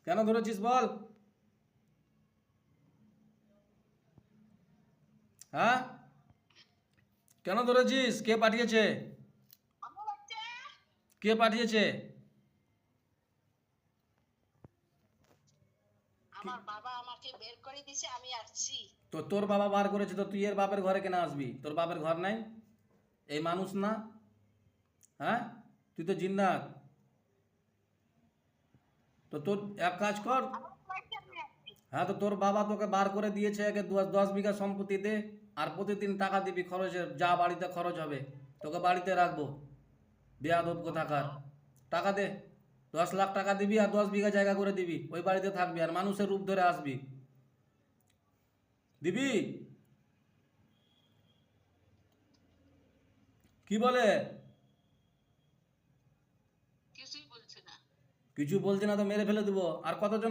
কেন ধরেছিস বল? হ্যাঁ, কেন ধরেছিস? কে পাঠিয়েছে? কে পাঠিয়েছে? আমার বাবা আমাকে বের করে দিয়েছে, আমি আসছি। তো তোর বাবা বার করেছে, তো তুই এর বাপের ঘরে কেন আসবি? তোর বাপের ঘর নাই? এই মানুষ না? হ্যাঁ, তুই তো জিন্নাত। তো তোর এক কাজ কর। আমার বাড়িতে আমি আসছি। হ্যাঁ, তো তোর বাবা তোকে বার করে দিয়েছে, একে 10 বিঘা সম্পত্তি দে। আর প্রতিদিন টাকা দিবি খরচের, যা বাড়িতে খরচ হবে তোকে বাড়িতে রাখবো। বেয়াদব কোথাকার। টাকা দে। 10 লাখ টাকা দিবি আর 10 বিঘা জায়গা করে দিবি, ওই বাড়িতে থাকবি আর মানুষের রূপ ধরে আসবি। দিবি? কি বলে? কিছুই বলছে না। কিছু বলছি না তো মেরে ফেলে দেবো। আর কতজন